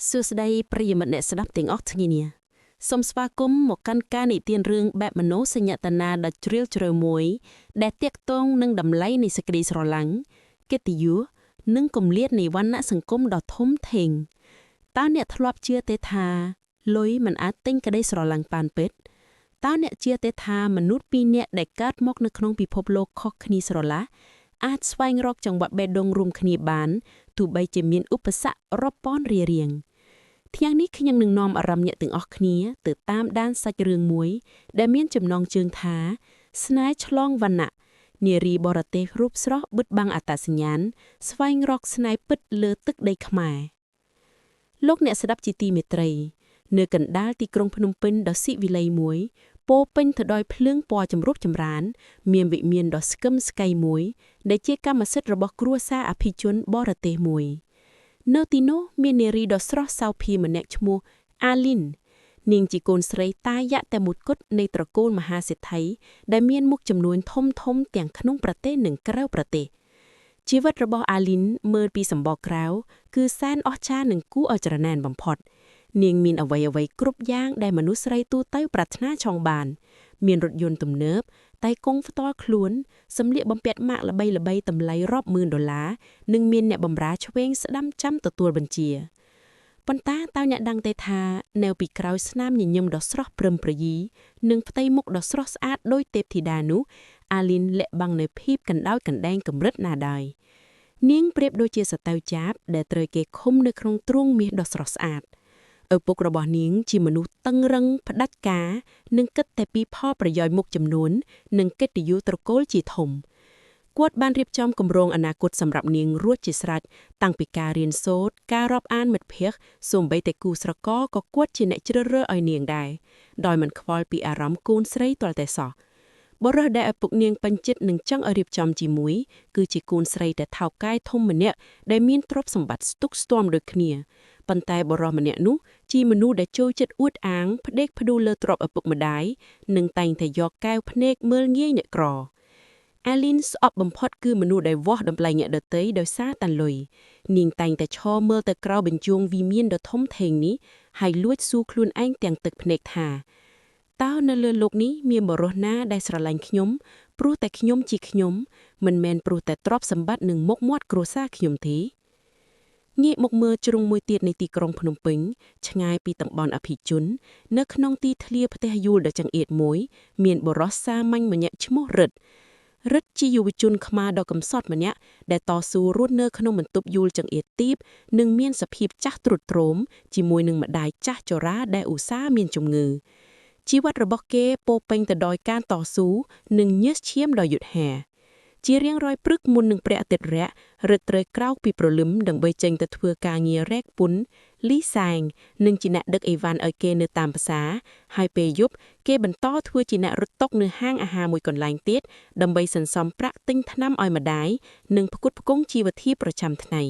សួស្តីប្រិយមិត្តអ្នកស្ដាប់ទាំងអស់គ្នានេះសូមស្វាគមន៍មកកាន់ការនិទានរឿងបែបមនោសញ្ញតនាដ៏ជ្រាលជ្រៅមួយដែលទាក់ទងនឹងតម្លៃនៃសេចក្តីស្រឡាញ់កិត្តិយសនិងគម្លាតនៃវណ្ណៈសង្គមដ៏ធំធេងតើអ្នកធ្លាប់ជឿទេថាលុយមិនអាចទិញក្តីស្រឡាញ់បានពិតតើអ្នកជឿទេថាមនុស្សពីរនាក់ដែលកើតមកនៅក្នុងពិភពលោកខុសគ្នាស្រឡះអាចស្វែងរកចង្វាក់បេះដូងរួមគ្នាបានទោះបីជាមានឧបសគ្គរាប់ពាន់រារាំងថ្ងៃនេះខ្ញុំនឹងនាំអារម្មណ៍អ្នកទាំងអស់គ្នាទៅតាមដានសាច់រឿងមួយដែលមានចំណងជើងថាស្នេហ៍ឆ្លងវណ្ណៈនារីបរទេសរូបស្រស់បិទបាំងអត្តសញ្ញាណស្វែងរកស្នេហ៍ពិតលើទឹកដីខ្មែរលោកអ្នកស្ដាប់ជាទីមេត្រីនៅកណ្ដាលទីក្រុងភ្នំពេញដ៏ស៊ីវិល័យមួយពោពេញទៅដោយភ្លើងពណ៌ចម្រុះចម្រើនមានវិមានដ៏ស្កឹមស្កៃមួយដែលជាកម្មសិទ្ធិរបស់គ្រួសារអភិជនបរទេសមួយនៅទីនោះមាននារីដ៏ស្រស់សោភាម្នាក់ឈ្មោះអាលីននាងជាកូនស្រីតាយៈតែមួយគត់នៃត្រកូលមហាសេដ្ឋីដែលមានមុខចំនួនធំទាំងក្នុងប្រទេសនិងក្រៅប្រទេសជីវិតរបស់អាលីនមើលពីសម្បកក្រៅគឺសែនអស្ចារ្យនិងគួរឲ្យច្រណែនបំផុតនាងមានអ្វីគ្រប់យ៉ាងដែលមនុស្សស្រីទូទៅប្រាថ្នាចង់បានមានរថយន្តទំនើបតែកង់ផ្ទាល់ខ្លួនសម្លៀកបំពាក់ម៉ាកល្បីៗតម្លៃរាប់ម៉ឺនដុល្លារនិងមានអ្នកបម្រើឆ្វេងស្ដាំចាំទទួលបញ្ជាប៉ុន្តែតើអ្នកដឹងទេថានៅពីក្រោយស្នាមញញឹមដ៏ស្រស់ព្រឹមប្រយីនិងផ្ទៃមុខដ៏ស្រស់ស្អាតដោយទេពធីតានោះអាលីនលាក់បាំងនៅភាពកណ្ដោចកណ្ដែងកម្រិតណាដែរនាងប្រៀបដូចជាសតៅចាបដែលត្រូវគេឃុំនៅក្នុងទ្រូងមាសដ៏ស្រស់ស្អាតឪពុករបស់នាងជាមនុស្សតឹងរឹងផ្ដាច់ការនិងគិតតែពីផលប្រយោជន៍មុខចំនួននិងកិត្តិយសត្រកូលជាធំគាត់បានរៀបចំគម្រោងអនាគតសម្រាប់នាងរួចជាស្រេចតាំងពីការរៀនសូត្រការរាប់អានមិត្តភ័ក្តិសូម្បីតែគូស្រករក៏គាត់ជាអ្នកជ្រើសរើសឲ្យនាងដែរដោយមិនខ្វល់ពីអារម្មណ៍កូនស្រីទាល់តែសោះបរិះដែលឪពុកនាងពេញចិត្តនឹងចង់ឲ្យរៀបចំជាមួយគឺជាកូនស្រីតែថោកកាយធំម្នាក់ដែលមានទ្រព្យសម្បត្តិស្ទុកស្ទំដូចគ្នាប៉ុន្តែបរិះម្នាក់នោះជាមនុស្សដែលចូលចិត្តអួតអាងផ្ដេកផ្ដួលលើទ្រព្យឪពុកម្ដាយនិងតែងតែយកកែវភ្នែកមើលងាយអ្នកក្រអាលីនស្អប់បំផុតគឺមនុស្សដែលវាស់តម្លៃអ្នកដទៃដោយសារតែលុយនាងតែងតែឈរមើលទៅក្រៅបញ្ជូងវិមានដ៏ធំធេងនេះហើយលួចសួរខ្លួនឯងទាំងទឹកភ្នែកថាតើនៅលើโลกនេះមានបរិះណាដែលស្រឡាញ់ខ្ញុំព្រោះតែខ្ញុំជាខ្ញុំមិនមែនព្រោះតែទ្រព្យសម្បត្តិនិងមុខមាត់គ្រួសារខ្ញុំទេងាកមកមើលជ្រុងមួយទៀតនៃទីក្រុងភ្នំពេញឆ្ងាយពីតំបន់អភិជននៅក្នុងទីធ្លាផ្ទះយូលដ៏ចង្អៀតមួយមានបុរសសាមញ្ញម្នាក់ឈ្មោះរិទ្ធជាយុវជនខ្មែរដ៏កំសត់ម្នាក់ដែលតស៊ូរស់នៅក្នុងបន្ទប់យូលចង្អៀតទាបនិងមានសភាពចាស់ទ្រុឌទ្រោមជាមួយនឹងម្ដាយចាស់ចរាដែលឧស្សាហ៍មានជំងឺជីវិតរបស់គេពោពេញទៅដោយការតស៊ូនិងញើសឈាមដ៏យឺតយ៉ាវជារៀងរាល់ព្រឹកមុននឹងព្រះអាទិត្យរះរិទ្ធត្រូវក្រោកពីព្រលឹមដើម្បីចេញទៅធ្វើការងាររែកពុនលីសែងនិងជាអ្នកដឹកអីវ៉ាន់ឲ្យគេនៅតាមផ្សារហើយពេលយប់គេបន្តធ្វើជាអ្នករត់តុនៅហាងអាហារមួយកន្លែងទៀតដើម្បីសន្សំប្រាក់ទិញថ្នាំឲ្យម្ដាយនិងផ្គត់ផ្គង់ជីវភាពប្រចាំថ្ងៃ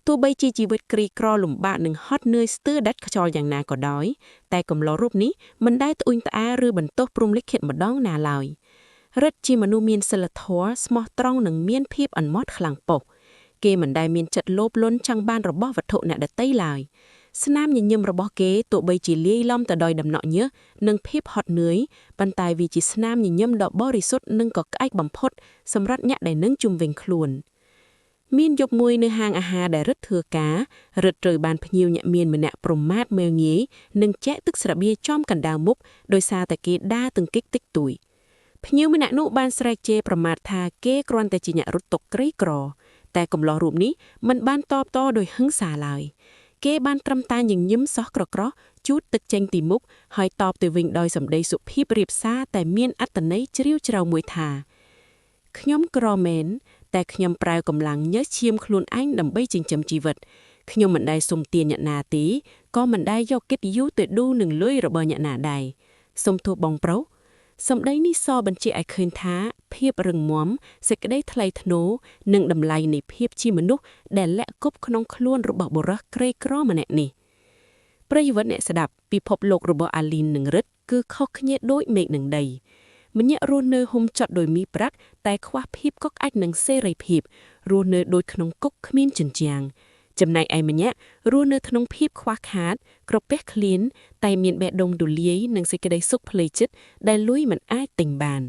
ទោះបីជាជីវិតក្រីក្រលំបាកនិងហត់នឿយស្ទើរដាច់ខ្យល់យ៉ាងណាក៏ដោយតែកំឡុងរូបនេះមិនដែលត្អូញត្អែឬបន្ទោសព្រំលិខិតម្ដងណាឡើយរិទ្ធជាមនុស្សមានសីលធម៌ស្មោះត្រង់និងមានភាពអន់មាត់ខ្លាំងប៉ុស្តិ៍គេមិនដែលមានចិត្តលោភលន់ចង់បានរបស់វត្ថុអ្នកដទៃឡើយស្នាមញញឹមរបស់គេទោះបីជាលាយឡំទៅដោយដំណក់ញើសនិងភាពហត់នឿយប៉ុន្តែវាជាស្នាមញញឹមដ៏បរិសុទ្ធនិងក៏ក្អែកបំផុតសម្រាប់អ្នកដែលនឹងជុំវិញខ្លួនមានយប់មួយនៅហាងអាហារដែលរិទ្ធធ្វើការរិទ្ធត្រូវបានភ្ញៀវញាក់មានម្នាក់ប្រមាថមើលងាយនិងចែកទឹកស្របៀចំកណ្ដាលមុខដោយសារតែគេដើរទង្គិចតិចតួចភ្ញៀវម្នាក់នោះបានស្រែកជេរប្រមាថថាគេគ្រាន់តែជាអ្នករត់តុក្រីក្រតែកំឡោះរូបនេះមិនបានតបតដោយហិង្សាឡើយគេបានត្រឹមតែញញឹមសោះក្រក្រោះជូតទឹកចេញពីមុខហើយតបទៅវិញដោយសម្ដីសុភាពរាបសារតែមានអត្ថន័យជ្រាវជ្រៅមួយថាខ្ញុំក្រមែនតែខ្ញុំប្រើកម្លាំងញើសឈាមខ្លួនឯងដើម្បីចិញ្ចឹមជីវិតខ្ញុំមិនដែលសុំទានអ្នកណាទេក៏មិនដែលយកកិត្តិយសទៅឌូនឹងលុយរបស់អ្នកណាដែរសូមទោសបងប្រុសសម្ដីនេះសបញ្ជាក់ឲ្យឃើញថាភាពរឹងមាំសេចក្តីថ្លៃថ្នូរនិងតម្លៃនៃភាពជាមនុស្សដែលលាក់គប់ក្នុងខ្លួនរបស់បុរសក្រីក្រម្នាក់នេះប្រិយមិត្តអ្នកស្ដាប់ពិភពលោករបស់អាលីននិងរិទ្ធគឺខុសគ្នាដូចមេឃនិងដីម្នាក់រស់នៅហុំចត់ដោយមីប្រាក់តែខ្វះភាពកក់ក្អាច់និងសេរីភាពរស់នៅដូចក្នុងគុកគ្មានជញ្ជាំង ចំណែកឯម្នាក់រស់នៅក្នុងភាពខ្វះខាតក្រពះឃ្លានតែមានបេះដូងទូលាយនិងសេចក្តីសុខផ្លូវចិត្តដែលលុយមិនអាចទិញបាន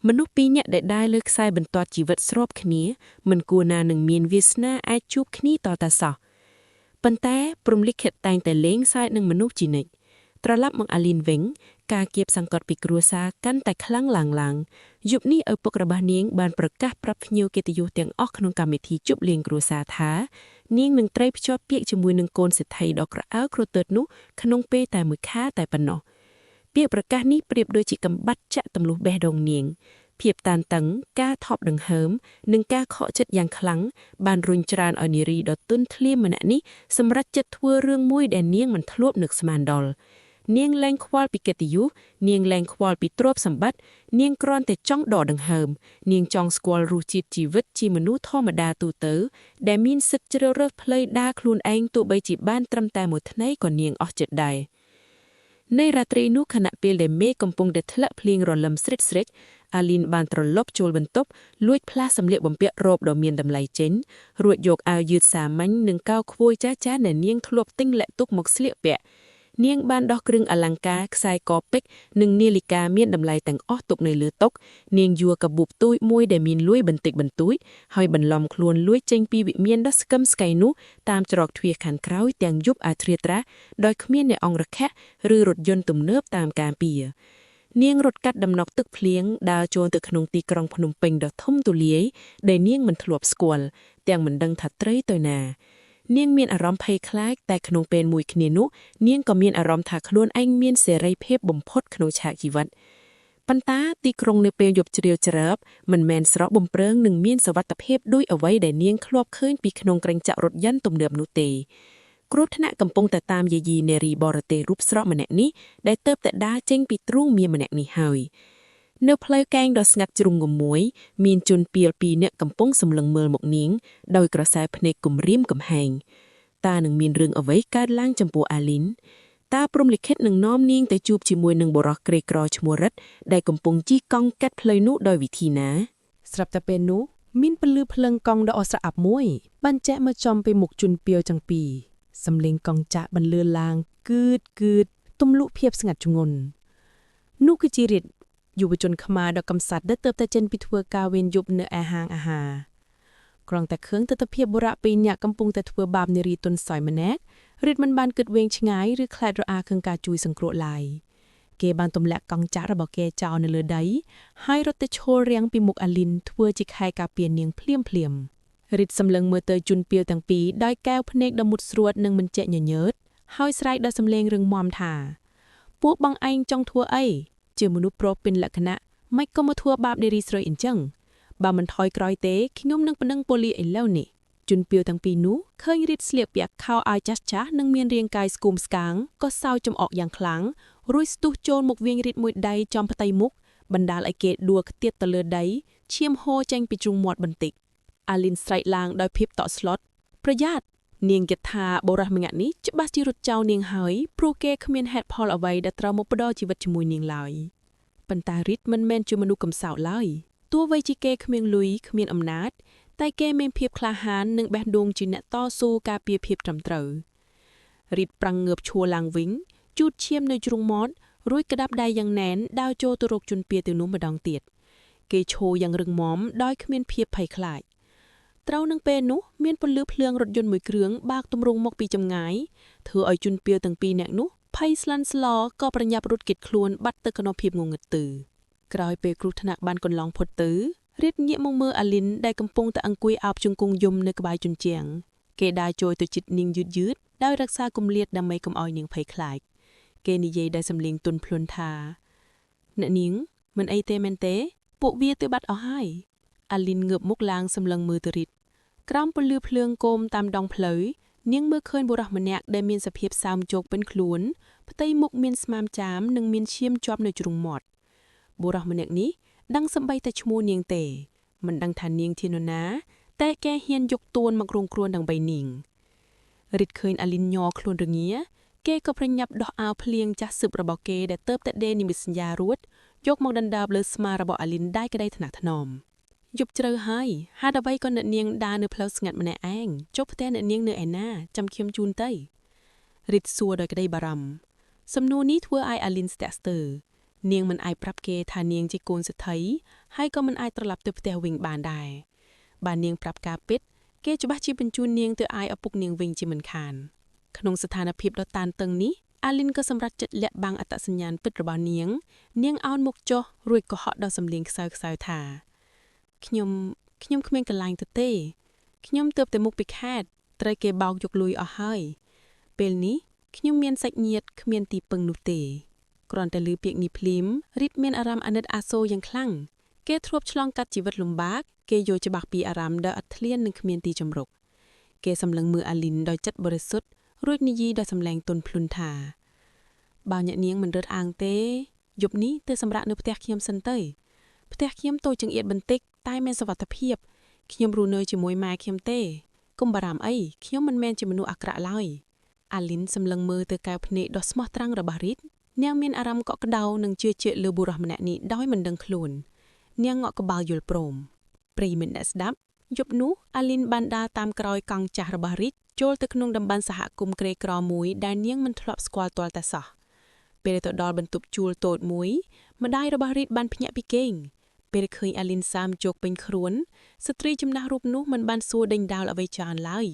មនុស្សពីរនាក់ដែលដើរលើខ្សែបន្ទាត់ជីវិតស្របគ្នាមិនគួរណានឹងមានវាសនាអាចជួបគ្នាតតែសោះប៉ុន្តែព្រំលិខិតតែងតែលេងសើចនឹងមនុស្សជានិច្ចត្រឡប់មកអាលីនវិញការគៀបសង្កត់ពីគ្រួសារកាន់តែខ្លាំងឡើងយប់នេះឪពុករបស់នាងបានប្រកាសប្រាប់ភ្ញៀវកិត្តិយសទាំងអស់ក្នុងកម្មវិធីជប់លៀងគ្រួសារថានាងនឹងត្រូវភ្ជាប់ពាក្យជាមួយនឹងកូនសេដ្ឋីដ៏ក្រអើក្រទើតនោះក្នុងពេលតែមួយខែតែប៉ុណ្ណោះពាក្យប្រកាសនេះប្រៀបដូចជាកំបាត់ចាក់ទម្លុះបេះដូងនាងភាពតានតឹងការថប់ដង្ហើមនិងការខកចិត្តយ៉ាងខ្លាំងបានរុញច្រានឲ្យនារីដ៏ទន់ធ្លាយម្នាក់នេះសម្រេចចិត្តធ្វើរឿងមួយដែលនាងមិនធ្លាប់នឹកស្មានដល់នាងលែងខ្វល់ពីកិត្តិយសនាងលែងខ្វល់ពីទ្រព្យសម្បត្តិនាងគ្រាន់តែចង់ដកដង្ហើមនាងចង់ស្គាល់រសជាតិជីវិតជាមនុស្សធម្មតាទូទៅដែលមានសិទ្ធិជ្រើសរើសផ្លូវដើរខ្លួនឯងទោះបីជាបានត្រឹមតែមួយថ្ងៃក៏នាងអស់ចិត្តដែរในរាត្រីនោះខណៈពេលដែលមេកំពុងតែធ្លាក់ភ្លៀងរលឹមស្រិតអាលីនបានត្រឡប់ចូលបន្ទប់លួចផ្លាស់សម្លៀកបំពាក់រ៉ូបដ៏មានតម្លៃចេញរួចយកអាវយឺតសាមញ្ញនិងកៅខ្វួយចាស់ៗដែលនាងធ្លាប់ទិញលាក់ទុកមកស្លៀកពាក់នាងបានដោះគ្រឿងអលង្ការខ្សែកពេជ្រនិងនាឡិកាមានតម្លៃទាំងអស់ទុកនៅលើតុនាងយួរកាបូបទូចមួយដែលមានលួយបន្តិចបន្តួចហើយបន្លំខ្លួនលួចចេញពីវិមានដ៏ស្កឹមស្កៃនោះតាមច្រកទ្វារខាងក្រោយទាំងយប់អាធ្រាត្រដោយគ្មានអ្នកអង្គរក្សឬរថយន្តទំនើបតាមការពារនាងរត់កាត់ដំណក់ទឹកភ្លៀងដើរចូលទៅក្នុងទីក្រុងភ្នំពេញដ៏ធំទូលាយដែលនាងមិនធ្លាប់ស្គាល់ទាំងមិនដឹងថាត្រូវទៅណានាងមានអារម្មណ៍ភ័យខ្លាចតែក្នុងពេលមួយគ្នានោះនាងក៏មានអារម្មណ៍ថាខ្លួនឯងមានសេរីភាពបំផុតក្នុងឆាកជីវិតប៉ុន្តែទីក្រុងនៅពេលយប់ជ្រាវជ្រៅមិនមែនស្រស់បំព្រងនិងមានសុវត្ថិភាពដូចអ្វីដែលនាងធ្លាប់ឃើញពីក្នុងក្រែងចាក់រថយន្តទំនើបនោះទេគ្រោះថ្នាក់កំពុងតែតាមយាយីនារីបរទេសរូបស្រស់ម្នាក់នេះដែលទើបតែដើរចេញពីទ្រូងមានម្នាក់នេះហើយនៅផ្លូវកែងដ៏ស្ងាត់ជ្រុងងំមួយមានជនពាលពីរនាក់កំពុងសម្លឹងមើលមកនាងដោយក្រសែភ្នែកគំរាមកំហែងតើនឹងមានរឿងអ្វីកើតឡើងចំពោះអាលីនតើព្រំលិខិតនឹងនាំនាងទៅជួបជាមួយនឹងបុរសក្រីក្រឈ្មោះរិទ្ធដែលកំពុងជិះកង់កាត់ផ្លូវនោះដោយវិធីណាស្រាប់តែពេលនោះមានពន្លឺភ្លើងកង់ដ៏អស្ចារ្យមួយបានចែកមកចំពីមុខជនពាលទាំងពីរសំឡេងកង់ចាក់បន្លឺឡើងគឺតទម្លុះភាពស្ងាត់ជ្ងន់នោះគឺជារិទ្ធយុវជនខ្មែរដ៏កំសត់ដែលទើបតែចេញពីធ្វើការវេនយប់នៅឯហាងអាហារក្រងតែឃើញទស្សនភាពបុរៈពីរនាក់កំពុងតែធ្វើបាបនារីទន់សោយម្នាក់រិទ្ធមិនបានគិតវែងឆ្ងាយឬខ្លាចរអាឃើញការជួយសង្គ្រោះឡើយគេបានទម្លាក់កង់ចាក់របស់គេចោលនៅលើដីហើយរត់ទៅឈររាំងពីមុខអាលីនធ្វើជាខែការពារនាងភ្លាមរិទ្ធសម្លឹងមើលទៅជនពាលទាំងពីរដោយកែវភ្នែកដ៏មុតស្រួតនិងមិនចេះញញើតហើយស្រែកដោយសំឡេងរឹងមាំថាពួកបងឯងចង់ធ្វើអីជាមនុស្សប្រុសពេញលក្ខណៈមិនក៏មកធ្វើបាបនារីស្រីអញ្ចឹងបើមិនថយក្រោយទេខ្ញុំនឹងបណ្ដឹងប៉ូលីសឥឡូវនេះជនពាលទាំងពីរនោះឃើញរិទ្ធស្លៀកពាក់ខោអាវចាស់និងមានរាងកាយស្គមស្កាងក៏សោយចំអកយ៉ាងខ្លាំងរួចស្ទុះចូលមកវាយរិទ្ធមួយដៃចំផ្ទៃមុខបណ្ដាលឲ្យគេដួលខ្ទាតទៅលើដីឈាមហូរចេញពីជ្រុងមាត់បន្តិចអាលីនស្រែកឡើងដោយភាពតក់ស្លុតប្រយ័ត្ននាងគិតថាបុរសម្នាក់នេះច្បាស់ជារត់ចោលនាងហើយព្រោះគេគ្មានហេតុផលអ្វីដែលត្រូវមកផ្ដោតជីវិតជាមួយនាងឡើយប៉ុន្តែរិទ្ធមិនមែនជាមនុស្សកំសោតឡើយទោះបីជាគេគ្មានលុយគ្មានអំណាចតែគេមានភាពក្លាហាននិងបេះដូងជាអ្នកតស៊ូការពារភាពត្រឹមត្រូវរិទ្ធប្រាំងងើបឈរឡើងវិញជូតឈាមនៅជ្រុងមាត់រួចក្តាប់ដៃយ៉ាងណែនដើរចូលទៅរកជនពាលទាំងនោះម្ដងទៀតគេឈរយ៉ាងរឹងមាំដោយគ្មានភាពភ័យខ្លាចត្រូវនឹងពេលនោះមានពន្លឺភ្លើងរថយន្តមួយគ្រឿងបើកទម្រង់មកពីចម្ងាយធ្វើឲ្យជនពាលទាំងពីរនាក់នោះភ័យស្លន់ស្លោក៏ប្រញាប់រត់គេចខ្លួនបាត់ទៅក្នុងភាពងងឹតទៅក្រោយពេលគ្រោះថ្នាក់បានកន្លងផុតទៅរិទ្ធងាកមកមើលអាលីនដែលកំពុងតែអង្គុយអោបជង្គង់យំនៅក្បែរជញ្ជាំងគេដើរចូលទៅជិតនាងយឺតដោយរក្សាគម្លាតដើម្បីកុំឲ្យនាងភ័យខ្លាចគេនិយាយដោយសំឡេងទន់ភ្លន់ថាអ្នកនាងមិនអីទេមែនទេពួកវាទៅបាត់អស់ហើយអាលីនងើបមុខឡើងសម្លឹងមើលទៅរិទ្ធក្រោមពន្លឺភ្លើងគោមតាមដងផ្លូវនាងមើលឃើញបុរសម្នាក់ដែលមានសភាពសើមជោគពេញខ្លួនផ្ទៃមុខមានស្មាមចាមនិងមានឈាមជាប់នៅជ្រុងមាត់បុរសម្នាក់នេះដឹងសម្បីតែឈ្មោះនាងទេមិនដឹងថានាងជានរណាតែគេហ៊ានយកទួនមករងគ្រោះដើម្បីនាងរិទ្ធឃើញអាលីនញ័រខ្លួនរងាគេក៏ប្រញាប់ដោះអាវភ្លៀងចាស់សឹបរបស់គេដែលទើបតែដេរនិមិត្តសញ្ញារួចយកមកដណ្ដើមលើស្មារបស់អាលីនដៃក្តីថ្នាក់ថ្នម យប់ជ្រៅហើយហាត់អ្វីក៏អ្នកនាងដើរនៅផ្លូវស្ងាត់ម្នាក់ឯងចុះផ្ទះអ្នកនាងនៅឯណាចាំខ្ញុំជូនទៅរីតសួរដោយក្តីបារម្ភសំណួរនេះធ្វើឲ្យអាលីនស្ទាក់ស្ទើរនាងមិនអាចប្រាប់គេថានាងជាកូនសេដ្ឋីហើយក៏មិនអាចត្រឡប់ទៅផ្ទះវិញបានដែរបើនាងប្រាប់ការពិតគេច្បាស់ជាបញ្ជូននាងទៅឲ្យឪពុកនាងវិញជាមិនខានក្នុងស្ថានភាពដ៏តានតឹងនេះអាលីនក៏សម្រេចចិត្តលាក់បាំងអត្តសញ្ញាណពិតរបស់នាងអោនមុខចុះរួចក៏ហក់ដល់សំឡេងខ្សៅៗថាខ្ញុំគ្មានកន្លែងទៅទេខ្ញុំទើបតែមុខពីខេត្តត្រូវគេបោកយកលុយអស់ហើយពេលនេះខ្ញុំមានសាច់ញាតិគ្មានទីពឹងនោះទេគ្រាន់តែឮពាក្យនេះភ្លាមរីតមានអារម្មណ៍អាណិតអាសូរយ៉ាងខ្លាំងគេធ្លាប់ឆ្លងកាត់ជីវិតលំបាកគេយល់ច្បាស់ពីអារម្មណ៍ដ៏អត់ឃ្លាននិងគ្មានទីជម្រកគេសម្លឹងមើលអាលីនដោយចិត្តបរិសុទ្ធរួចនិយាយដោយសំឡេងទន់ភ្លន់ថាបើអ្នកនាងមិនរត់អាងទេយប់នេះទៅសម្រាកនៅផ្ទះខ្ញុំសិនទៅផ្ទះខ្ញុំតូចចង្អៀតបន្តិចតែមានសុវត្ថិភាពខ្ញុំរស់នៅជាមួយម៉ែខ្ញុំទេកុំបារម្ភអីខ្ញុំមិនមែនជាមនុស្សអាក្រក់ឡើយអាលីនសម្លឹងមើលទៅកែវភ្នែកដ៏ស្មោះត្រង់របស់រីតនាងមានអារម្មណ៍កក់ក្ដៅនិងជឿជាក់លើបុរសម្នាក់នេះដោយមិនដឹងខ្លួននាងងក់ក្បាលយល់ព្រមប្រិយមិត្តអ្នកស្ដាប់យប់នោះអាលីនបានដើរតាមក្រោយកង់ចាស់របស់រីតចូលទៅក្នុងតំបន់សហគមន៍ក្រីក្រមួយដែលនាងមិនធ្លាប់ស្គាល់ទាល់តែសោះពេលទៅដល់បន្ទប់ជួលតូចមួយម្ដាយរបស់រីតបានភ្ញាក់ពីគេងពេលឃើញអាលីនសាមជោគពេញខ្លួនស្ត្រីចំណាស់រូបនោះមិនបានសួរដេញដោលអ្វីច្រើនឡើយ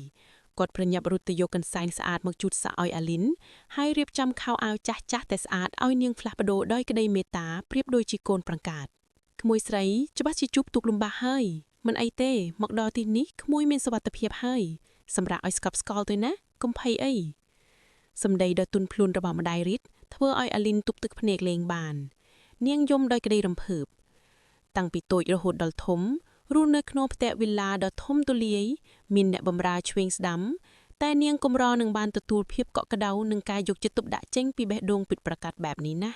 គាត់ប្រញាប់រត់ទៅយកកន្សែងស្អាតមកជូតសាក់ឲ្យអាលីនហើយរៀបចំខោអាវចាស់តែស្អាតឲ្យនាងផ្លាស់ប្ដូរដោយក្តីមេត្តាប្រៀបដូចជាកូនប្រង្កាតក្មួយស្រីច្បាស់ជាជួបទុក្ខលំបាកហើយមិនអីទេមកដល់ទីនេះក្មួយមានសុវត្ថិភាពហើយសម្រាប់ឲ្យស្កប់ស្កល់ទៅណាកុំភ័យអីសម្ដីដ៏ទន់ភ្លន់របស់ម្ដាយរីតធ្វើឲ្យអាលីនទប់ទឹកភ្នែកលេងបាននាងយំដោយក្តីរំភើបតាំងពីតូចរហូតដល់ធំរស់នៅក្នុងផ្ទះវីឡាដ៏ធំទូលាយមានអ្នកបម្រើឆ្វេងស្ដាំតែនាងកម្រនឹងបានទទួលភាពកក់ក្ដៅនិងការយកចិត្តទុកដាក់ចេញពីបេះដូងពិតប្រាកដបែបនេះណា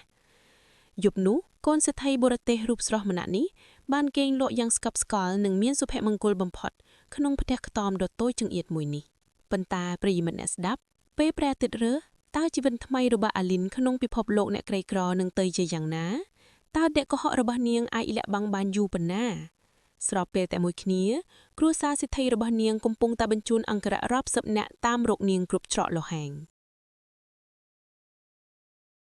យប់នោះកូនសេដ្ឋីបរទេសរូបស្រស់ម្នាក់នេះបានគេងលក់យ៉ាងស្កប់ស្កល់និងមានសុភមង្គលបំផុតក្នុងផ្ទះខ្ទមដ៏តូចចង្អៀតមួយនេះប៉ុន្តែប្រិយមិត្តអ្នកស្ដាប់ពេលព្រះអាទិត្យរើសតើជីវិតថ្មីរបស់អាលីនក្នុងពិភពលោកអ្នកក្រីក្រនឹងទៅជាយ៉ាងណាតើអ្នកកុហករបស់នាងអាចលាក់បាំងបានយូរប៉ុណ្ណាស្របពេលតែមួយគ្នាគ្រួសារសេដ្ឋីរបស់នាងកំពុងតែបញ្ជូនអង្គរៈរាប់សិបនាក់តាមរកនាងគ្រប់ច្រកលោហែង